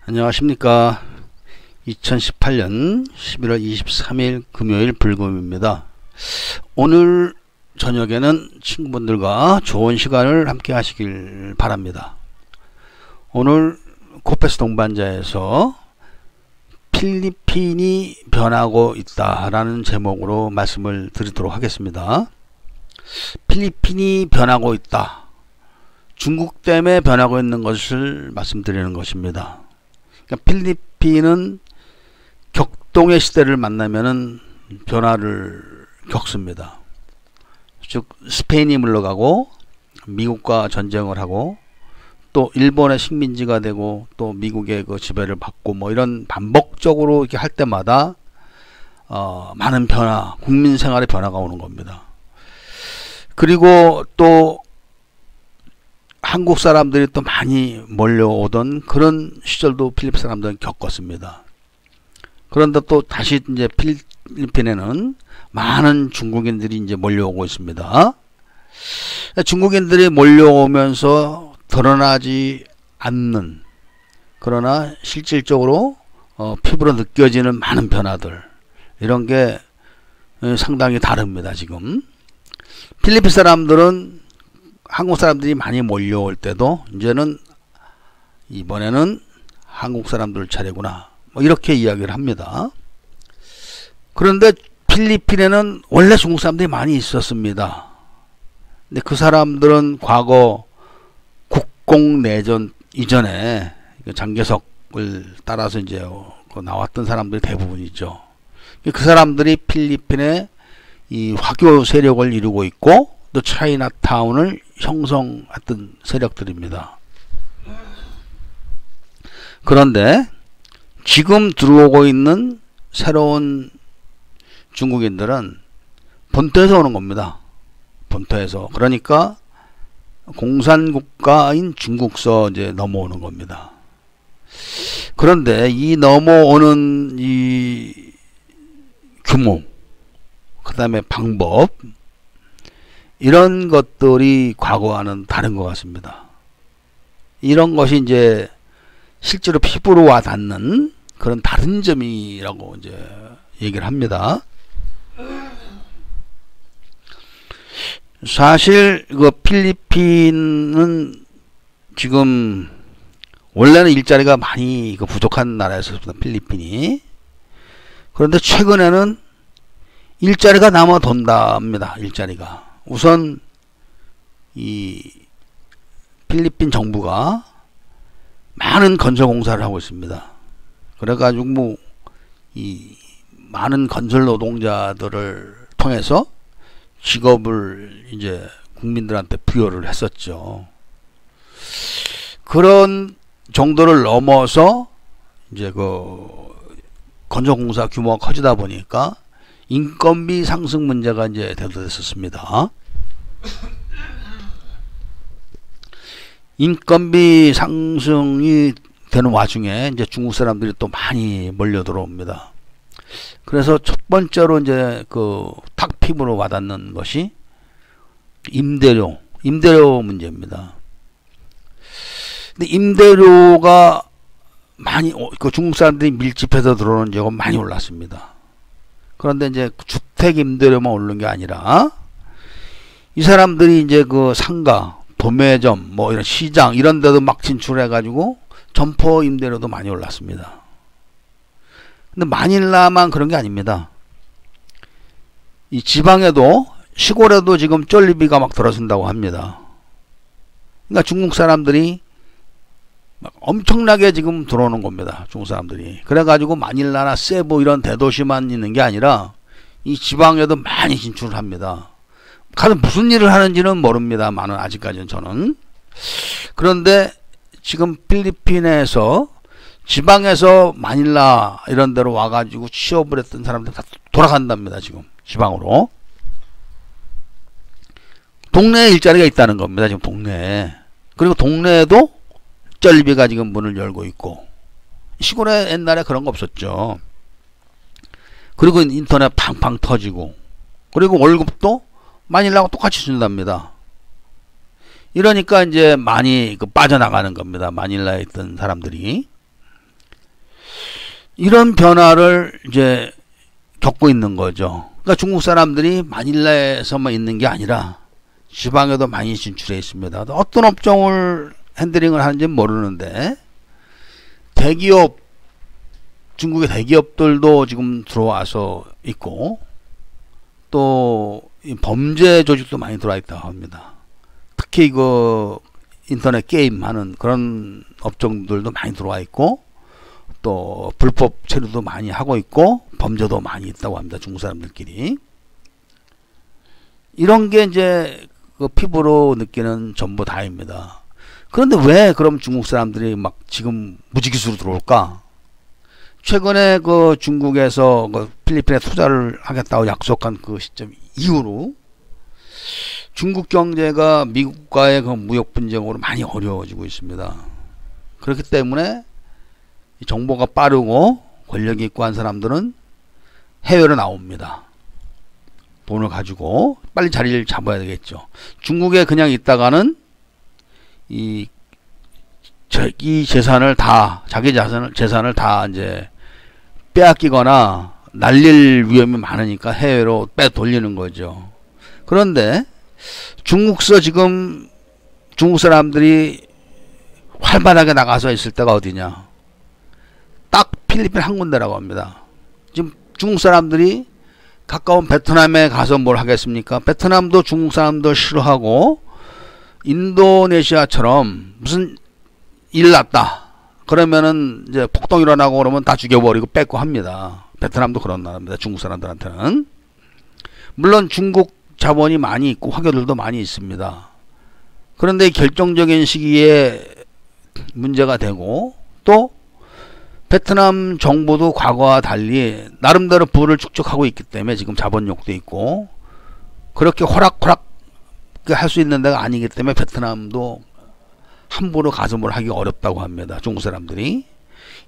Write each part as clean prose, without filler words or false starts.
안녕하십니까. 2018년 11월 23일 금요일 불금입니다. 오늘 저녁에는 친구분들과 좋은 시간을 함께 하시길 바랍니다. 오늘 코페스 동반자에서 필리핀이 변하고 있다라는 제목으로 말씀을 드리도록 하겠습니다. 필리핀이 변하고 있다. 중국 때문에 변하고 있는 것을 말씀드리는 것입니다. 그러니까 필리핀은 격동의 시대를 만나면은 변화를 겪습니다. 즉 스페인이 물러가고 미국과 전쟁을 하고 또 일본의 식민지가 되고 또 미국의 그 지배를 받고 뭐 이런 반복적으로 이렇게 할 때마다 많은 변화, 국민 생활의 변화가 오는 겁니다. 그리고 또 한국 사람들이 또 많이 몰려오던 그런 시절도 필리핀 사람들은 겪었습니다. 그런데 또 다시 이제 필리핀에는 많은 중국인들이 이제 몰려오고 있습니다. 중국인들이 몰려오면서 드러나지 않는, 그러나 실질적으로 피부로 느껴지는 많은 변화들, 이런 게 상당히 다릅니다. 지금 필리핀 사람들은 한국 사람들이 많이 몰려올 때도 이번에는 한국 사람들 차례구나, 뭐 이렇게 이야기를 합니다. 그런데 필리핀에는 원래 중국 사람들이 많이 있었습니다. 근데 그 사람들은 과거 국공내전 이전에 장개석을 따라서 이제 나왔던 사람들이 대부분이죠. 그 사람들이 필리핀에 이 화교 세력을 이루고 있고 또 차이나타운을 형성했던 세력들입니다. 그런데 지금 들어오고 있는 새로운 중국인들은 본토에서 오는 겁니다. 본토에서. 그러니까 공산국가인 중국서 이제 넘어오는 겁니다. 그런데 이 넘어오는 이 규모, 그 다음에 방법, 이런 것들이 과거와는 다른 것 같습니다. 이런 것이 이제 실제로 피부로 와 닿는 그런 다른 점이라고 이제 얘기를 합니다. 사실 그 필리핀은 지금 원래는 일자리가 많이 부족한 나라였습니다. 필리핀이. 그런데 최근에는 일자리가 남아 돈답니다. 일자리가. 우선 이 필리핀 정부가 많은 건설 공사를 하고 있습니다. 그래가지고 뭐 이 많은 건설 노동자들을 통해서 직업을 이제 국민들한테 부여를 했었죠. 그런 정도를 넘어서 이제 그 건설 공사 규모가 커지다 보니까 인건비 상승 문제가 이제 대두됐었습니다. 인건비 상승이 되는 와중에 이제 중국 사람들이 또 많이 몰려 들어옵니다. 그래서 첫 번째로 이제 그 탁피부로 와닿는 것이 임대료 문제입니다. 근데 임대료가 많이 그 중국 사람들이 밀집해서 들어오는 지역은 많이 올랐습니다. 그런데 이제 주택 임대료만 오르는 게 아니라 이 사람들이 이제 그 상가, 도매점, 뭐 이런 시장 이런 데도 막 진출해 가지고 점포 임대료도 많이 올랐습니다. 근데 마닐라만 그런 게 아닙니다. 이 지방에도 시골에도 지금 쫄리비가 막 들어선다고 합니다. 그러니까 중국 사람들이 막 엄청나게 지금 들어오는 겁니다. 중국 사람들이. 그래가지고 마닐라나 세부 이런 대도시만 있는 게 아니라 이 지방에도 많이 진출을 합니다. 가서 무슨 일을 하는지는 모릅니다만은 아직까지는 저는. 그런데 지금 필리핀에서 지방에서 마닐라 이런 데로 와가지고 취업을 했던 사람들 다 돌아간답니다. 지금 지방으로. 동네에 일자리가 있다는 겁니다. 지금 동네에. 그리고 동네에도 쩔비가 지금 문을 열고 있고, 시골에 옛날에 그런 거 없었죠. 그리고 인터넷 팡팡 터지고, 그리고 월급도 마닐라하고 똑같이 준답니다. 이러니까 이제 많이 빠져나가는 겁니다. 마닐라에 있던 사람들이. 이런 변화를 이제 겪고 있는 거죠. 그러니까 중국 사람들이 마닐라에서만 있는 게 아니라 지방에도 많이 진출해 있습니다. 어떤 업종을 핸들링을 하는지 모르는데 대기업, 중국의 대기업들도 지금 들어와서 있고 또 범죄 조직도 많이 들어와 있다고 합니다. 특히 그 인터넷 게임 하는 그런 업종들도 많이 들어와 있고 또 불법 체류도 많이 하고 있고 범죄도 많이 있다고 합니다. 중국 사람들끼리. 이런 게 이제 그 피부로 느끼는 전부 다입니다. 그런데 왜 그럼 중국 사람들이 막 지금 무지기수로 들어올까? 최근에 그 중국에서 그 필리핀에 투자를 하겠다고 약속한 그 시점 이후로 중국 경제가 미국과의 그 무역 분쟁으로 많이 어려워지고 있습니다. 그렇기 때문에 정보가 빠르고 권력이 있고 한 사람들은 해외로 나옵니다. 돈을 가지고 빨리 자리를 잡아야 되겠죠. 중국에 그냥 있다가는 이 재산을 다, 자기 재산을 다 이제 빼앗기거나 날릴 위험이 많으니까 해외로 빼돌리는 거죠. 그런데 중국서 지금 중국 사람들이 활발하게 나가서 있을 때가 어디냐? 딱 필리핀 한 군데라고 합니다. 지금 중국 사람들이 가까운 베트남에 가서 뭘 하겠습니까? 베트남도 중국 사람들 싫어하고 인도네시아처럼 무슨 일 났다 그러면은 이제 폭동 일어나고 그러면 다 죽여버리고 뺏고 합니다. 베트남도 그런 나라입니다. 중국 사람들한테는. 물론 중국 자본이 많이 있고 화교들도 많이 있습니다. 그런데 결정적인 시기에 문제가 되고 또 베트남 정부도 과거와 달리 나름대로 부를 축적하고 있기 때문에 지금 자본력도 있고 그렇게 호락호락 할 수 있는 데가 아니기 때문에 베트남도 함부로 가서 뭘 하기 어렵다고 합니다. 중국 사람들이.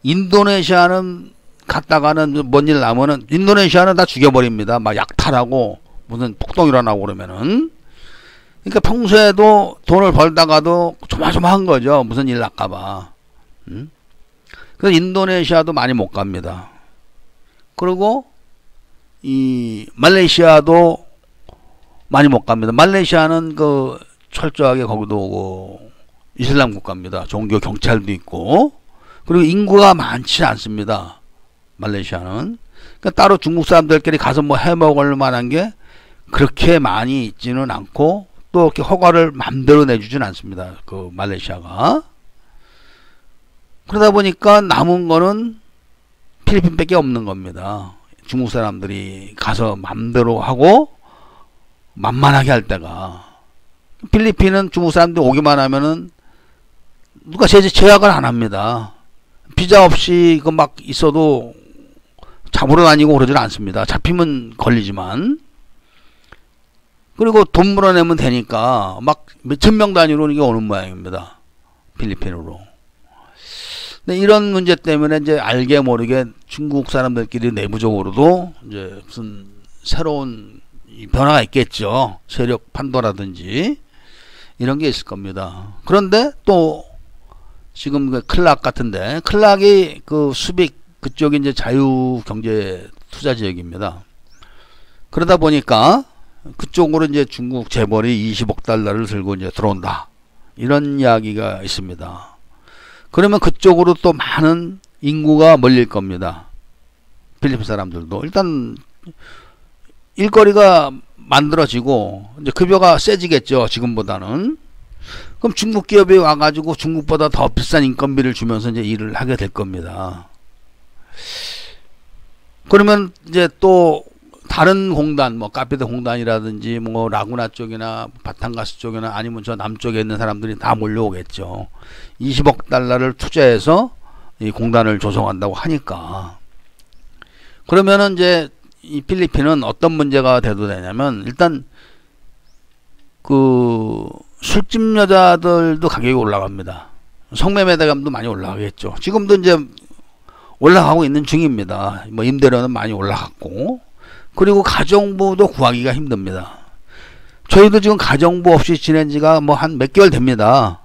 인도네시아는 갔다가는 뭔 일 나면은 인도네시아는 다 죽여버립니다. 막 약탈하고 무슨 폭동 일어나고 그러면은. 그러니까 평소에도 돈을 벌다가도 조마조마한 거죠. 무슨 일 날까봐. 그래서 인도네시아도 많이 못 갑니다. 그리고 이 말레이시아도 많이 못 갑니다. 말레이시아는 그 철저하게 거기도 그 이슬람 국가입니다. 종교 경찰도 있고 그리고 인구가 많지 않습니다. 말레이시아는. 그러니까 따로 중국 사람들끼리 가서 뭐 해먹을 만한 게 그렇게 많이 있지는 않고 또 이렇게 허가를 맘대로 내주진 않습니다. 그 말레이시아가. 그러다 보니까 남은 거는 필리핀밖에 없는 겁니다. 중국 사람들이 가서 맘대로 하고 만만하게 할 때가. 필리핀은 중국 사람들이 오기만 하면은 누가 제약을 안 합니다. 비자 없이 그 막 있어도 잡으러 다니고 그러질 않습니다. 잡히면 걸리지만. 그리고 돈 물어내면 되니까 막 몇천 명 단위로 이게 오는 모양입니다. 필리핀으로. 근데 이런 문제 때문에 이제 알게 모르게 중국 사람들끼리 내부적으로도 이제 무슨 새로운 변화가 있겠죠. 세력 판도라든지 이런 게 있을 겁니다. 그런데 또 지금 그 클락 같은데 클락이 그 수빅 그쪽이 이제 자유경제 투자 지역입니다. 그러다 보니까 그쪽으로 이제 중국 재벌이 20억 달러를 들고 이제 들어온다. 이런 이야기가 있습니다. 그러면 그쪽으로 또 많은 인구가 몰릴 겁니다. 필리핀 사람들도. 일단 일거리가 만들어지고 이제 급여가 세지겠죠. 지금보다는. 그럼 중국 기업이 와가지고 중국보다 더 비싼 인건비를 주면서 이제 일을 하게 될 겁니다. 그러면 이제 또 다른 공단, 뭐 카피드 공단이라든지 뭐 라구나 쪽이나 바탕가스 쪽이나 아니면 저 남쪽에 있는 사람들이 다 몰려오겠죠. 20억 달러를 투자해서 이 공단을 조성한다고 하니까. 그러면은 이제 이 필리핀은 어떤 문제가 돼도 되냐면 일단 그 술집 여자들도 가격이 올라갑니다. 성매매 대감도 많이 올라가겠죠. 지금도 이제 올라가고 있는 중입니다. 뭐 임대료는 많이 올라갔고 그리고 가정부도 구하기가 힘듭니다. 저희도 지금 가정부 없이 지낸 지가 뭐 한 몇 개월 됩니다.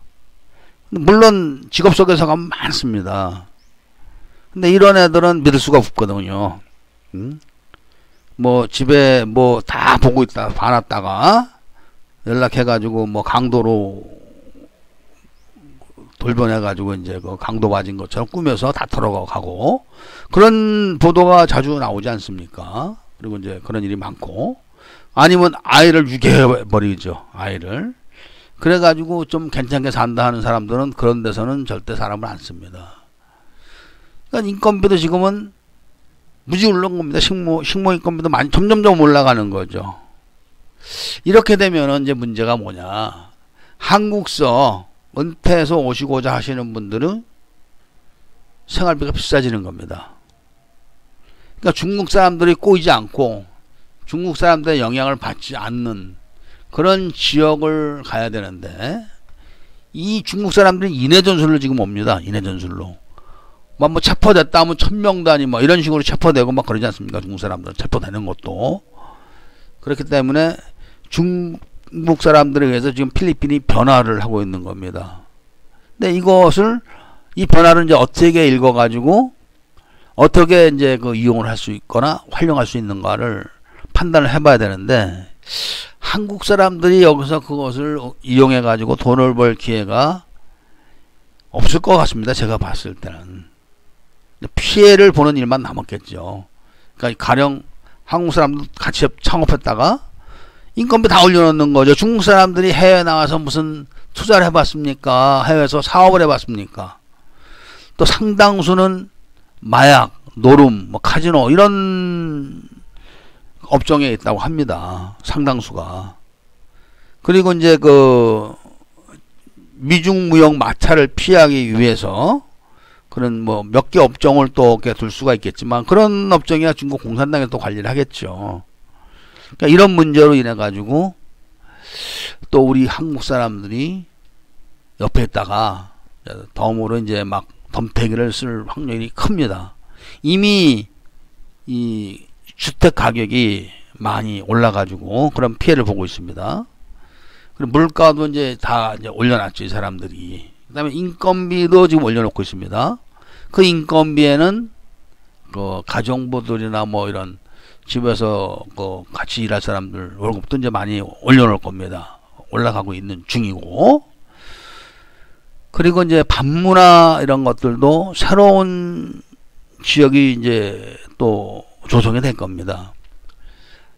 물론 직업 소개서가 많습니다. 근데 이런 애들은 믿을 수가 없거든요. 뭐 집에 뭐 다 보고 있다 봐놨다가 연락해가지고 뭐 강도로 돌변해가지고 이제 그 강도 맞은 것처럼 꾸며서 다 털어가고 그런 보도가 자주 나오지 않습니까? 그리고 이제 그런 일이 많고 아니면 아이를 유괴해버리죠. 아이를. 그래가지고 좀 괜찮게 산다 하는 사람들은 그런 데서는 절대 사람을 안 씁니다. 그러니까 인건비도 지금은 무지 올라온 겁니다. 식모 인건비도 많이 점점점 올라가는 거죠. 이렇게 되면은 이제 문제가 뭐냐. 한국서 은퇴해서 오시고자 하시는 분들은 생활비가 비싸지는 겁니다. 그러니까 중국 사람들이 꼬이지 않고 중국 사람들의 영향을 받지 않는 그런 지역을 가야 되는데 이 중국 사람들이 인해 전술로 지금 옵니다. 인해 전술로. 뭐 체포됐다 하면 1000명 단위 뭐 이런 식으로 체포되고 막 그러지 않습니까? 중국 사람들 체포되는 것도. 그렇기 때문에 중국 사람들에 의해서 지금 필리핀이 변화를 하고 있는 겁니다. 근데 이 변화를 이제 어떻게 읽어가지고 어떻게 이제 그 이용을 할 수 있거나 활용할 수 있는가를 판단을 해봐야 되는데 한국 사람들이 여기서 그것을 이용해가지고 돈을 벌 기회가 없을 것 같습니다. 제가 봤을 때는. 피해를 보는 일만 남았겠죠. 그러니까 가령 한국 사람들 같이 창업했다가 인건비 다 올려놓는 거죠. 중국 사람들이 해외 나가서 무슨 투자를 해봤습니까? 해외에서 사업을 해봤습니까? 또 상당수는 마약, 노름, 뭐 카지노 이런 업종에 있다고 합니다. 상당수가. 그리고 이제 그 미중 무역 마찰을 피하기 위해서 그런 뭐 몇 개 업종을 또 이렇게 둘 수가 있겠지만 그런 업종이야 중국 공산당에서 또 관리를 하겠죠. 그러니까 이런 문제로 인해 가지고 또 우리 한국 사람들이 옆에 있다가 덤으로 이제 막 덤태기를 쓸 확률이 큽니다. 이미 이 주택 가격이 많이 올라가지고 그런 피해를 보고 있습니다. 그리고 물가도 이제 다 이제 올려놨죠, 이 사람들이. 그 다음에 인건비도 지금 올려놓고 있습니다. 그 인건비에는 그 가정부들이나 뭐 이런 집에서 그 같이 일할 사람들 월급도 이제 많이 올려놓을 겁니다. 올라가고 있는 중이고. 그리고 이제 반문화 이런 것들도 새로운 지역이 이제 또 조성이 될 겁니다.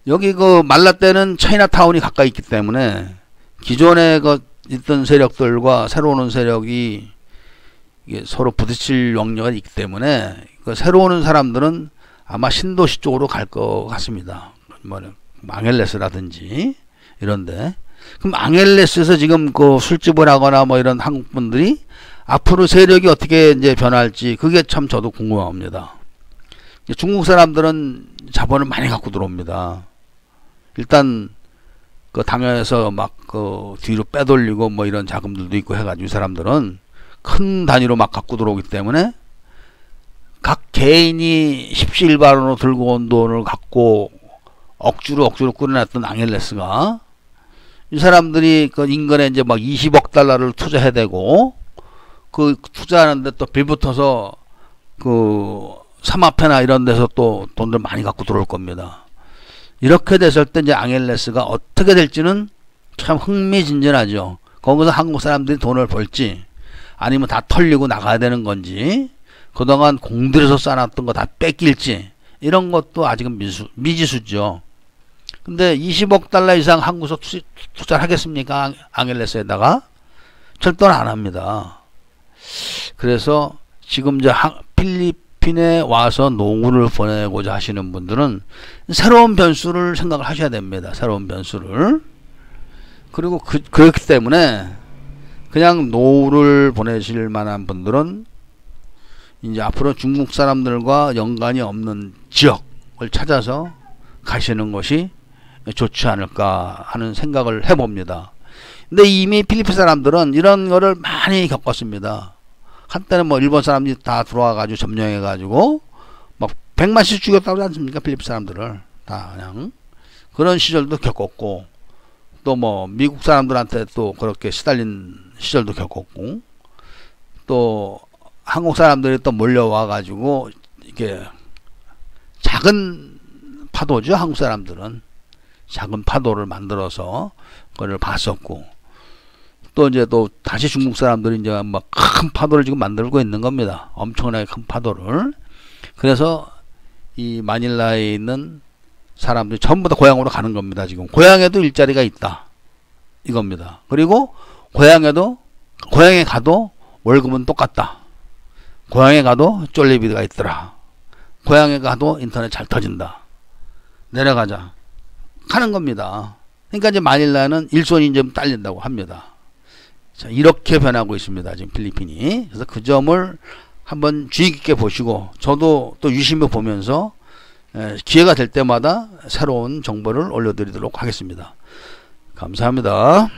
여기 그 말라떼는 차이나타운이 가까이 있기 때문에 기존에 그 있던 세력들과 새로 오는 세력이 이게 서로 부딪힐 역량가 있기 때문에 그 새로 오는 사람들은 아마 신도시 쪽으로 갈 것 같습니다. 뭐 앙헬레스라든지 이런데. 그럼 앙헬레스에서 지금 그 술집을 하거나 뭐 이런 한국 분들이 앞으로 세력이 어떻게 이제 변할지 그게 참 저도 궁금합니다. 중국 사람들은 자본을 많이 갖고 들어옵니다. 일단 그 당에서 막 그 뒤로 빼돌리고 뭐 이런 자금들도 있고 해가지고 이 사람들은 큰 단위로 막 갖고 들어오기 때문에 각 개인이 십시일반으로 들고 온 돈을 갖고 억지로 꾸려놨던 앙헬레스가 이 사람들이 그 인근에 이제 막 20억 달러를 투자해야 되고 그 투자하는데 또 빌붙어서 그 사마페나 이런 데서 또 돈들 많이 갖고 들어올 겁니다. 이렇게 됐을 때 이제 앙헬레스가 어떻게 될지는 참 흥미진진하죠. 거기서 한국 사람들이 돈을 벌지 아니면 다 털리고 나가야 되는 건지 그동안 공들여서 쌓아놨던 거 다 뺏길지 이런 것도 아직은 미지수죠. 근데 20억 달러 이상 한국에서 투자를 하겠습니까? 앙헬레스에다가 절대는 안 합니다. 그래서 지금 이제 필리핀에 와서 노후를 보내고자 하시는 분들은 새로운 변수를 생각을 하셔야 됩니다. 새로운 변수를. 그리고 그렇기 때문에 그냥 노후를 보내실 만한 분들은 이제 앞으로 중국 사람들과 연관이 없는 지역을 찾아서 가시는 것이 좋지 않을까 하는 생각을 해봅니다. 근데 이미 필리핀 사람들은 이런 거를 많이 겪었습니다. 한때는 뭐 일본 사람들이 다 들어와가지고 점령해가지고 막 100만씩 죽였다고 하지 않습니까? 필리핀 사람들을 다 그냥 그런 시절도 겪었고 또 뭐 미국 사람들한테 또 그렇게 시달린 시절도 겪었고 또 한국 사람들이 또 몰려와 가지고 이게 작은 파도죠. 한국 사람들은 작은 파도를 만들어서 그걸 봤었고, 또 이제 또 다시 중국 사람들이 이제 막 큰 파도를 지금 만들고 있는 겁니다. 엄청나게 큰 파도를. 그래서 이 마닐라에 있는 사람들이 전부 다 고향으로 가는 겁니다. 지금 고향에도 일자리가 있다 이겁니다. 그리고 고향에 가도 월급은 똑같다. 고향에 가도 쫄리비가 있더라. 고향에 가도 인터넷 잘 터진다. 내려가자 하는 겁니다. 그러니까 이제 마닐라는 일손이 좀 딸린다고 합니다. 자, 이렇게 변하고 있습니다. 지금 필리핀이. 그래서 그 점을 한번 주의 깊게 보시고, 저도 또 유심히 보면서 기회가 될 때마다 새로운 정보를 올려드리도록 하겠습니다. 감사합니다.